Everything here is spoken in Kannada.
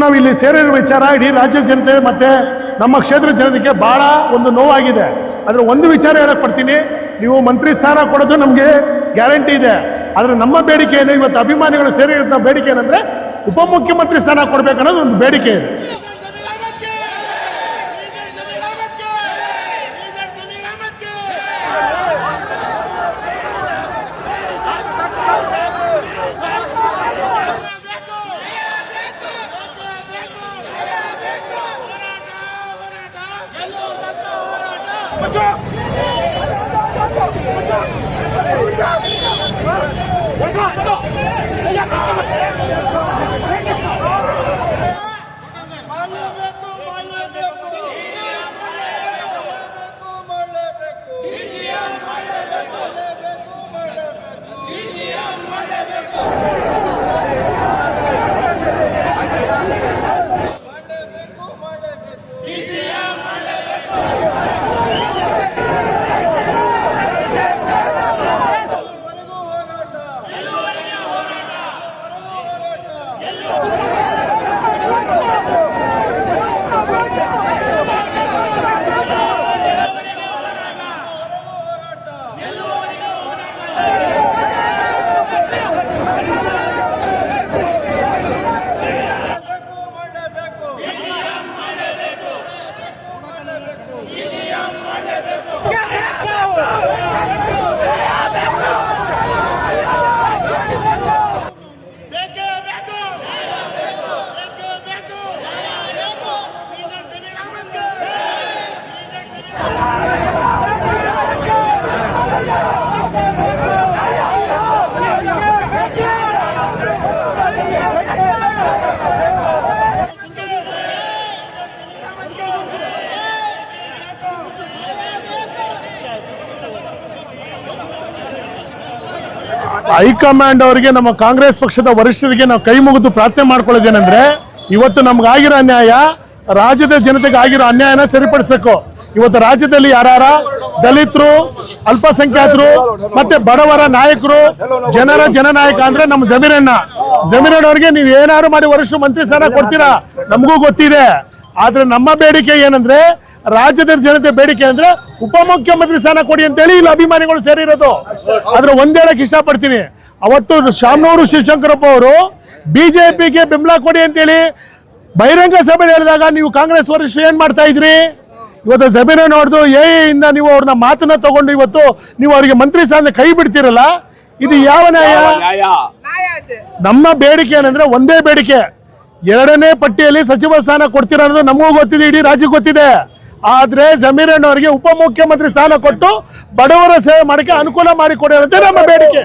ನಾವು ಇಲ್ಲಿ ಸೇರಿರುವ ವಿಚಾರ ಇಡೀ ರಾಜ್ಯ ಜನತೆ ಮತ್ತೆ ನಮ್ಮ ಕ್ಷೇತ್ರ ಜನರಿಗೆ ಬಹಳ ಒಂದು ನೋವಾಗಿದೆ. ಆದ್ರೆ ಒಂದು ವಿಚಾರ ಹೇಳಕ್ ಪಡ್ತೀನಿ, ನೀವು ಮಂತ್ರಿ ಸ್ಥಾನ ಕೊಡೋದು ನಮಗೆ ಗ್ಯಾರಂಟಿ ಇದೆ. ಆದ್ರೆ ನಮ್ಮ ಬೇಡಿಕೆ ಏನು, ಇವತ್ತು ಅಭಿಮಾನಿಗಳು ಸೇರಿರೋ ಬೇಡಿಕೆ ಏನಂದ್ರೆ ಉಪಮುಖ್ಯಮಂತ್ರಿ ಸ್ಥಾನ ಕೊಡ್ಬೇಕನ್ನೋದು ಒಂದು ಬೇಡಿಕೆ ಇದೆ. ಹೈಕಮಾಂಡ್ ಅವರಿಗೆ, ನಮ್ಮ ಕಾಂಗ್ರೆಸ್ ಪಕ್ಷದ ವರಿಷ್ಠರಿಗೆ ನಾವು ಕೈ ಮುಗಿದು ಪ್ರಾರ್ಥನೆ ಮಾಡ್ಕೊಳ್ಳೋದೇನೆಂದ್ರೆ, ಇವತ್ತು ನಮ್ಗಾಗಿರೋ ಅನ್ಯಾಯ, ರಾಜ್ಯದ ಜನತೆಗೆ ಆಗಿರೋ ಅನ್ಯಾಯನ ಸರಿಪಡಿಸಬೇಕು. ಇವತ್ತು ರಾಜ್ಯದಲ್ಲಿ ಯಾರ ದಲಿತರು, ಅಲ್ಪಸಂಖ್ಯಾತರು ಮತ್ತೆ ಬಡವರ ನಾಯಕರು, ಜನರ ಜನನಾಯಕ ಅಂದ್ರೆ ನಮ್ಮ ಜಮೀರಣ್ಣ ಅವ್ರಿಗೆ ನೀವು ಏನಾದ್ರು ಮಾಡಿ ವರಿಷ್ಠ ಮಂತ್ರಿ ಸ್ಥಾನ ಕೊಡ್ತೀರಾ, ನಮಗೂ ಗೊತ್ತಿದೆ. ಆದ್ರೆ ನಮ್ಮ ಬೇಡಿಕೆ ಏನಂದ್ರೆ, ರಾಜ್ಯದ ಜನತೆ ಬೇಡಿಕೆ ಅಂದ್ರೆ ಉಪಮುಖ್ಯಮಂತ್ರಿ ಸ್ಥಾನ ಕೊಡಿ ಅಂತೇಳಿ ಇಲ್ಲಿ ಅಭಿಮಾನಿಗಳು ಸೇರಿರೋದು. ಆದ್ರೆ ಒಂದ್ ಹೇಳಕ್ ಇಷ್ಟಪಡ್ತೀನಿ, ಅವತ್ತು ಶಾಮನೂರು ಶಿವಶಂಕರಪ್ಪ ಅವರು ಬಿಜೆಪಿಗೆ ಬೆಂಬಲ ಕೊಡಿ ಅಂತೇಳಿ ಬಹಿರಂಗ ಸಭೆ ಹೇಳಿದಾಗ ನೀವು ಕಾಂಗ್ರೆಸ್ ವರಿಷ್ಠರು ಏನ್ ಮಾಡ್ತಾ ಇದ್ರಿ? ಇವತ್ತು ಜಮೀರಣ್ಣ ಅವ್ರದ್ದು ಇಂದ ನೀವು ಅವ್ರನ್ನ ಮಾತನ್ನ ತಗೊಂಡು ಇವತ್ತು ನೀವು ಅವರಿಗೆ ಮಂತ್ರಿ ಸ್ಥಾನ ಕೈ ಬಿಡ್ತೀರಲ್ಲ, ಇದು ಯಾವ ನ್ಯಾಯ? ನಮ್ಮ ಬೇಡಿಕೆ ಏನಂದ್ರೆ ಒಂದೇ ಬೇಡಿಕೆ, 2ನೇ ಪಟ್ಟಿಯಲ್ಲಿ ಸಚಿವ ಸ್ಥಾನ ಕೊಡ್ತೀರ ಅನ್ನೋದು ನಮಗೂ ಗೊತ್ತಿದೆ, ಇಡೀ ರಾಜ್ಯಕ್ಕೆ ಗೊತ್ತಿದೆ. ಆದ್ರೆ ಜಮೀರಣ್ಣ ಅವರಿಗೆ ಉಪಮುಖ್ಯಮಂತ್ರಿ ಸ್ಥಾನ ಕೊಟ್ಟು ಬಡವರ ಸೇವೆ ಮಾಡಕ್ಕೆ ಅನುಕೂಲ ಮಾಡಿಕೊಡಿ ಅಂತ ನಮ್ಮ ಬೇಡಿಕೆ.